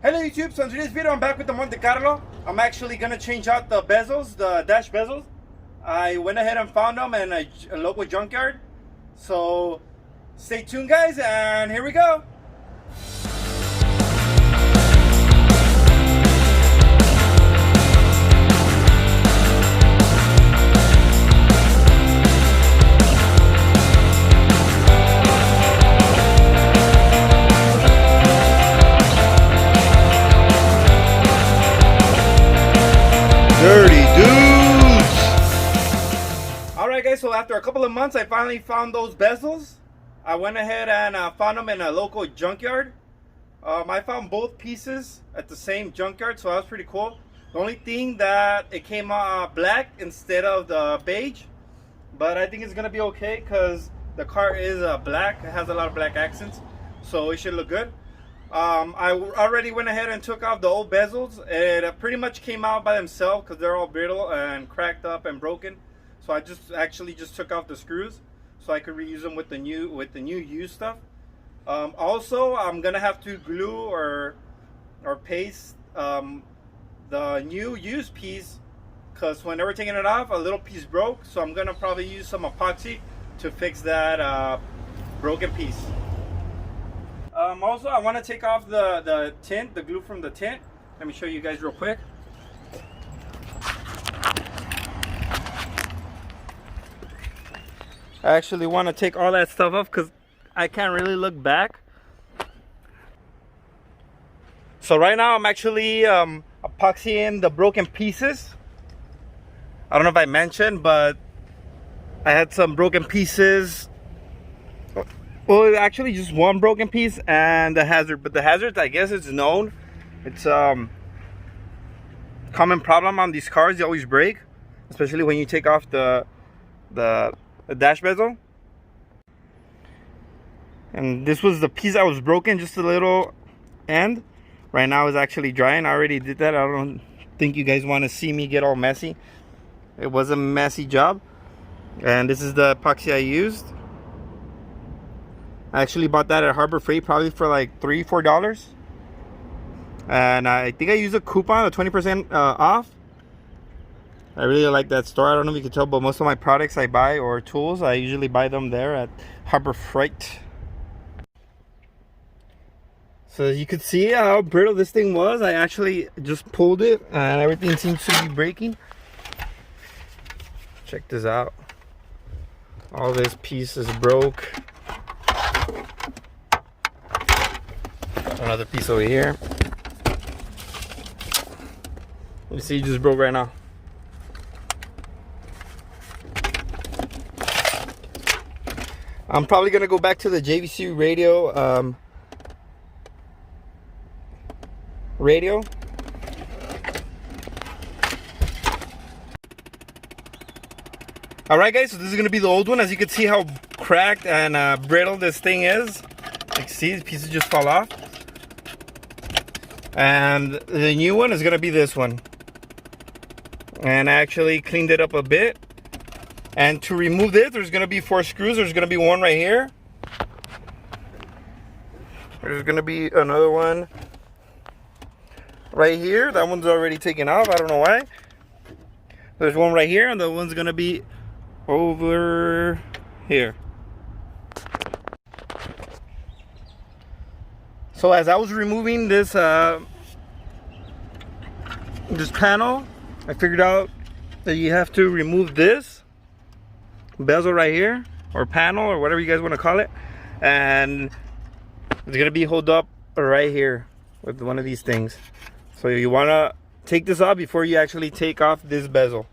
Hello YouTube, so in today's video I'm back with the Monte Carlo. I'm actually going to change out the bezels, the dash bezels. I went ahead and found them in a local junkyard. So stay tuned guys, and here we go. Dirty dudes! Alright guys, so after a couple of months I finally found those bezels. I went ahead and found them in a local junkyard. I found both pieces at the same junkyard, so that was pretty cool. The only thing that it came black instead of the beige, but I think it's gonna be okay because the car is black. It has a lot of black accents, so it should look good. I already went ahead and took off the old bezels. It pretty much came out by themselves because they're all brittle and cracked up and broken. So I just took off the screws so I could reuse them with the new used stuff. Also, I'm gonna have to glue or paste the new used piece because when they were taking it off, a little piece broke. So I'm gonna probably use some epoxy to fix that broken piece. Also, I want to take off the tint, the glue from the tint. Let me show you guys real quick. I actually want to take all that stuff off because I can't really look back. So right now I'm actually epoxying the broken pieces. I don't know if I mentioned, but I had some broken pieces. Well, actually just one broken piece and the hazard, but the hazard, I guess it's known. It's common problem on these cars. They always break, especially when you take off the dash bezel. And this was the piece that was broken, just a little end. Right now it's actually drying. I already did that. I don't think you guys want to see me get all messy. It was a messy job. And this is the epoxy I used. I actually bought that at Harbor Freight probably for like $3-4, and I think I used a coupon of 20% off. I really like that store. I don't know if you can tell, but most of my products I buy or tools, I usually buy them there at Harbor Freight. So as you could see how brittle this thing was, I actually just pulled it and everything seems to be breaking. Check this out. All this piece is broke. Another piece over here. You see, it just broke right now. I'm probably gonna go back to the JVC radio. All right, guys. So this is gonna be the old one. As you can see, how cracked and brittle this thing is. Like, see, the pieces just fall off. And the new one is gonna be this one. And I actually cleaned it up a bit. And to remove this, there's gonna be 4 screws. There's gonna be one right here. There's gonna be another one right here. That one's already taken off. I don't know why. There's one right here, and the one's gonna be over here. So as I was removing this this panel, I figured out that you have to remove this bezel right here, or panel, or whatever you guys want to call it, and it's gonna be held up right here with one of these things. So you want to take this off before you actually take off this bezel.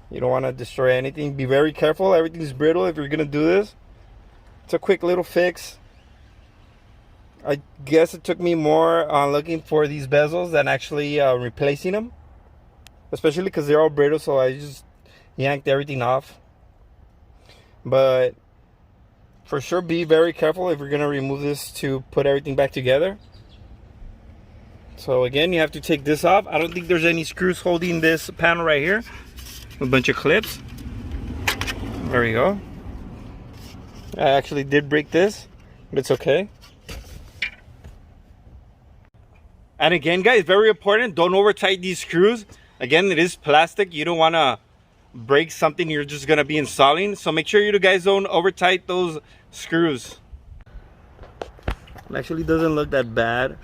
You don't want to destroy anything. Be very careful. Everything's brittle if you're gonna do this. It's a quick little fix. I guess it took me more looking for these bezels than actually replacing them, especially because they're all brittle, so I just yanked everything off. But for sure, be very careful if you're going to remove this to put everything back together. So again, you have to take this off. I don't think there's any screws holding this panel right here. A bunch of clips. There we go. I actually did break this, but it's okay. And again, guys, very important, don't over tighten these screws. Again, it is plastic. You don't want to break something you're just going to be installing. So make sure you guys don't over tighten those screws. It actually doesn't look that bad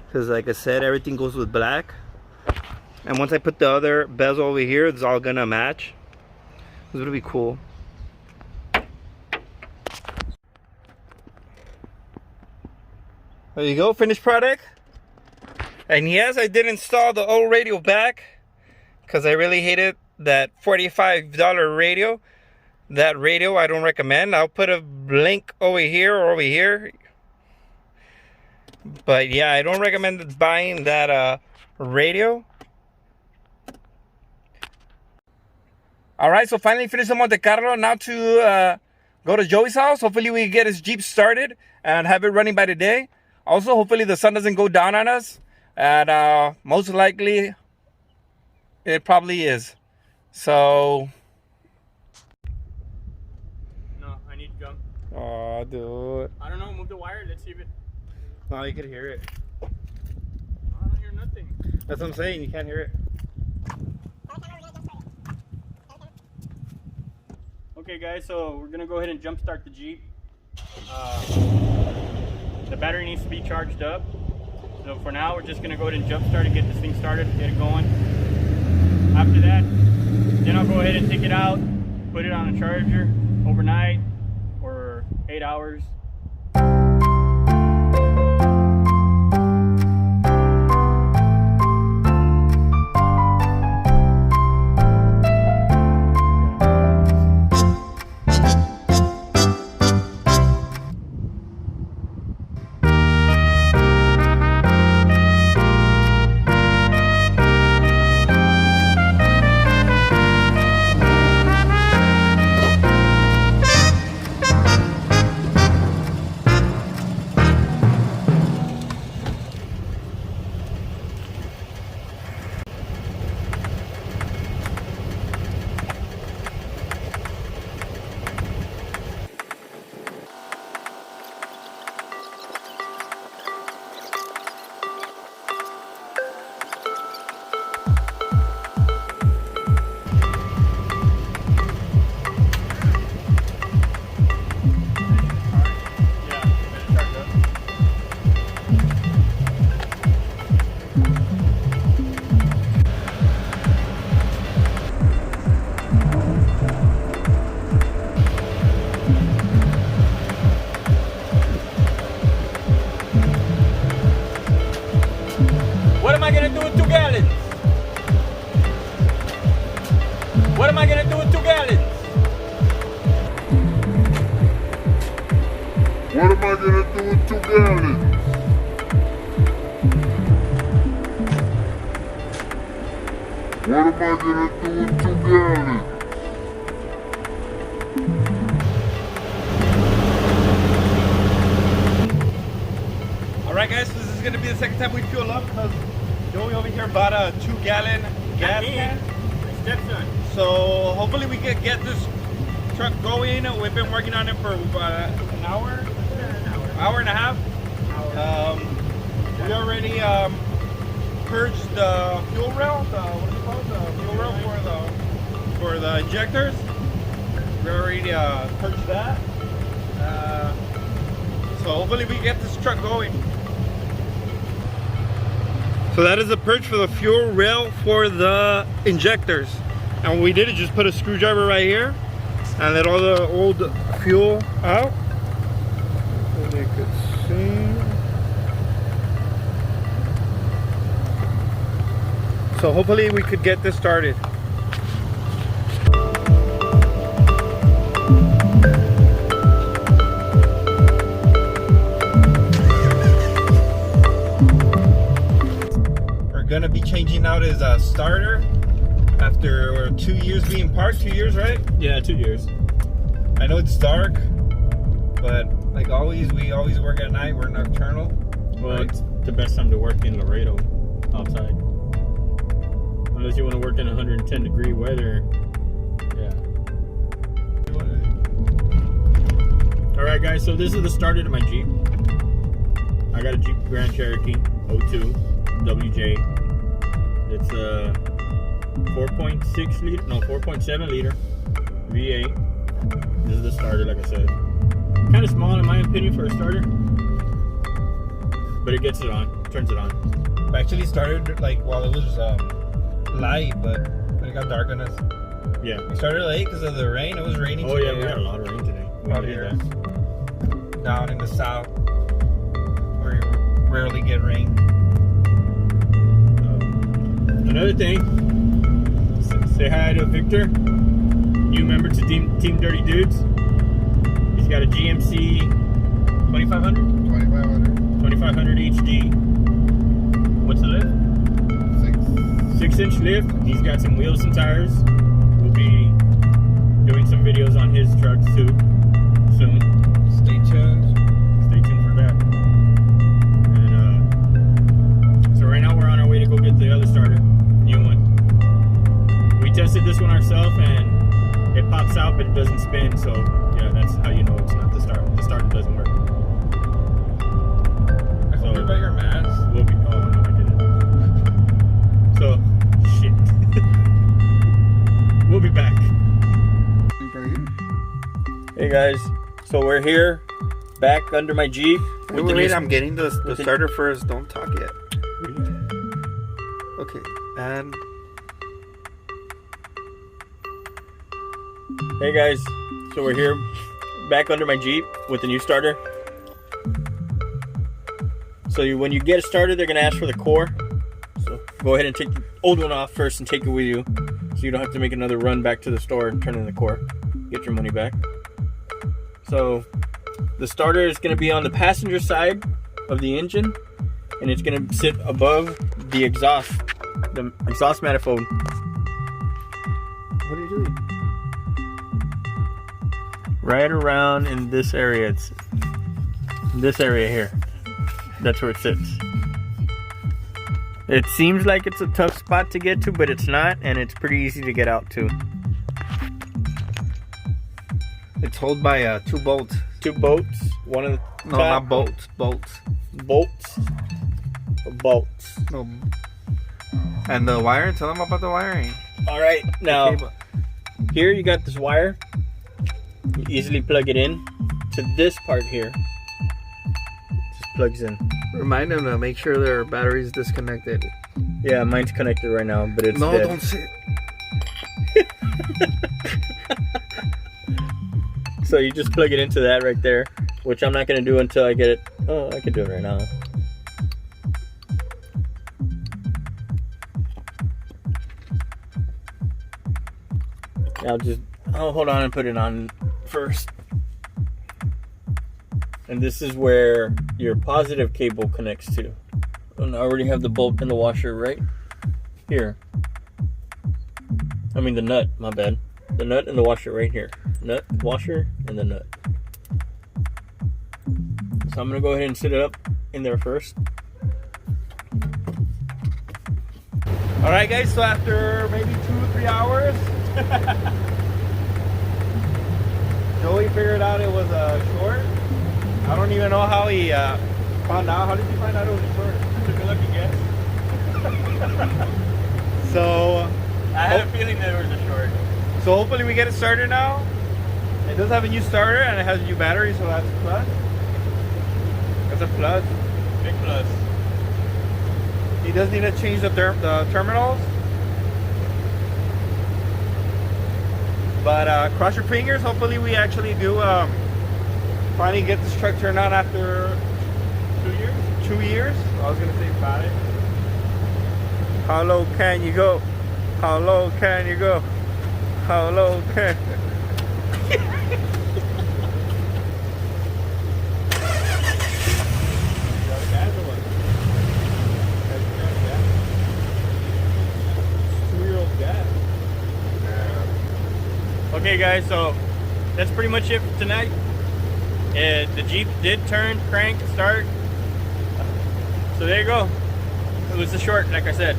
because, like I said, everything goes with black. And once I put the other bezel over here, it's all going to match. It's going to be cool. There you go, finished product. And yes, I did install the old radio back because I really hated that $45 radio. That radio I don't recommend. I'll put a link over here or over here. But yeah, I don't recommend buying that radio. Alright, so finally finished the Monte Carlo. Now to go to Joey's house. Hopefully we get his Jeep started and have it running by today. Also, hopefully the sun doesn't go down on us. And most likely, it probably is. So... No, I need gum. Oh, dude. I don't know, move the wire, let's see if it... No, you can hear it. I don't hear nothing. That's what I'm saying, you can't hear it. Okay guys, so we're gonna go ahead and jump start the Jeep. The battery needs to be charged up. So for now, we're just gonna go ahead and jump start and get this thing started, get it going. After that, then I'll go ahead and take it out, put it on a charger overnight or 8 hours. What am I gonna do with 2 gallons? What am I gonna do with 2 gallons? What am I gonna do with 2 gallons? What am I gonna do with 2 gallons? Alright guys, so this is going to be the second time we fuel up because Joey over here bought a 2-gallon gas can. Stepson. So hopefully we can get this truck going. We've been working on it for an hour? Hour and a half. We already purged the fuel rail, what is it called? The fuel rail for the injectors. We already purged that. So hopefully we get this truck going. So that is a purge for the fuel rail for the injectors. And what we did is just put a screwdriver right here and let all the old fuel out. So you could see. So hopefully we could get this started. Gonna be changing out his starter after 2 years being parked. 2 years, right? Yeah, 2 years. I know it's dark, but like always, we always work at night. We're nocturnal. Well, right? it's the best time to work in Laredo outside. Unless you want to work in 110-degree weather. Yeah. Alright guys, so this is the starter to my Jeep. I got a Jeep Grand Cherokee 02. WJ. It's a 4.6 liter, no 4.7 liter V8. This is the starter, like I said. Kind of small in my opinion for a starter, but it gets it on, turns it on. I actually started like while it was light, but it got dark on us. Yeah. We started late because of the rain. It was raining Oh today. yeah, we had a lot of rain today. Out here. Down in the south, where you rarely get rain. Another thing, say hi to Victor, new member to Team Dirty Dudes. He's got a GMC 2500? 2500 HD. What's the lift? 6-inch lift. He's got some wheels and tires. We'll be doing some videos on his trucks too soon. Stay tuned. Stay tuned for that. And so right now we're on our way to go get the other starter, new one. We tested this one ourselves and it pops out but it doesn't spin, so yeah, that's how you know it's not the starter. The starter doesn't work. I hope you got your mask. We'll be, oh no, I didn't. So, shit. We'll be back. Hey guys, so we're here, back under my Jeep. Wait, I'm getting the starter first. Don't talk yet. Okay, and Hey guys, so we're here, back under my Jeep with the new starter. So when you get it started, they're gonna ask for the core. So go ahead and take the old one off first and take it with you, so you don't have to make another run back to the store and turn in the core. Get your money back. So the starter is going to be on the passenger side of the engine, and it's going to sit above the exhaust manifold. What are you doing? Right around in this area. It's this area here. That's where it sits. It seems like it's a tough spot to get to, but it's not, and it's pretty easy to get out to. it's held by 2 bolts. 2 bolts. One of the No, not bolts. Bolts. Bolts. Bolts. No. And the wiring. Tell them about the wiring. All right, now here you got this wire. You easily plug it in to this part here. Just plugs in. Remind them to make sure their battery's disconnected. Yeah, mine's connected right now, but it's no, dead. don't say it. So you just plug it into that right there, which I'm not gonna do until I get it. Oh, I could do it right now. I'll hold on and put it on first. And this is where your positive cable connects to. And I already have the bolt in the washer right here. I mean the nut, my bad. The nut and the washer right here. Nut, washer, and the nut. So I'm gonna go ahead and set it up in there first. Alright guys, so after maybe 2 or 3 hours, Joey figured out it was a short. I don't even know how he found out. How did you find out it was a short? Took a lucky guess. So I had a feeling that it was a short. So hopefully we get it started now. It does have a new starter and it has a new battery, so that's a plus. That's a plus. Big plus. He does need to change the terminals. But cross your fingers. Hopefully we actually do finally get this truck turned on after 2 years? 2 years. I was gonna say 5. How low can you go? How low can you go? How low can Okay guys, so that's pretty much it for tonight. The Jeep did turn, crank, start. So there you go. It was the short, like I said.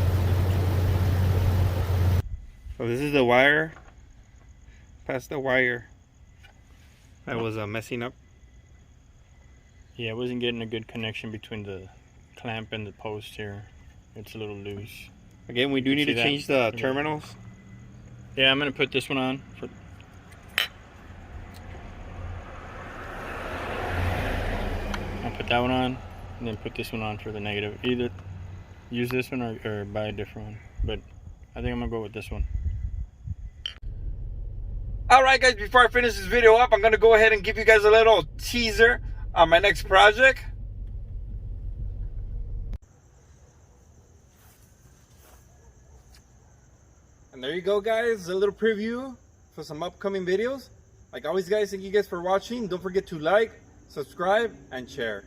So this is the wire. Past the wire. That was messing up. Yeah, I wasn't getting a good connection between the clamp and the post here. it's a little loose. Again, we do need to See that? change the terminals. Yeah, I'm gonna put this one on. I'll put that one on, and then put this one on for the negative. Either use this one or buy a different one. But I think I'm gonna go with this one. Alright guys, before I finish this video up, I'm going to go ahead and give you guys a little teaser on my next project. And there you go guys, a little preview for some upcoming videos. Like always guys, thank you guys for watching. Don't forget to like, subscribe, and share.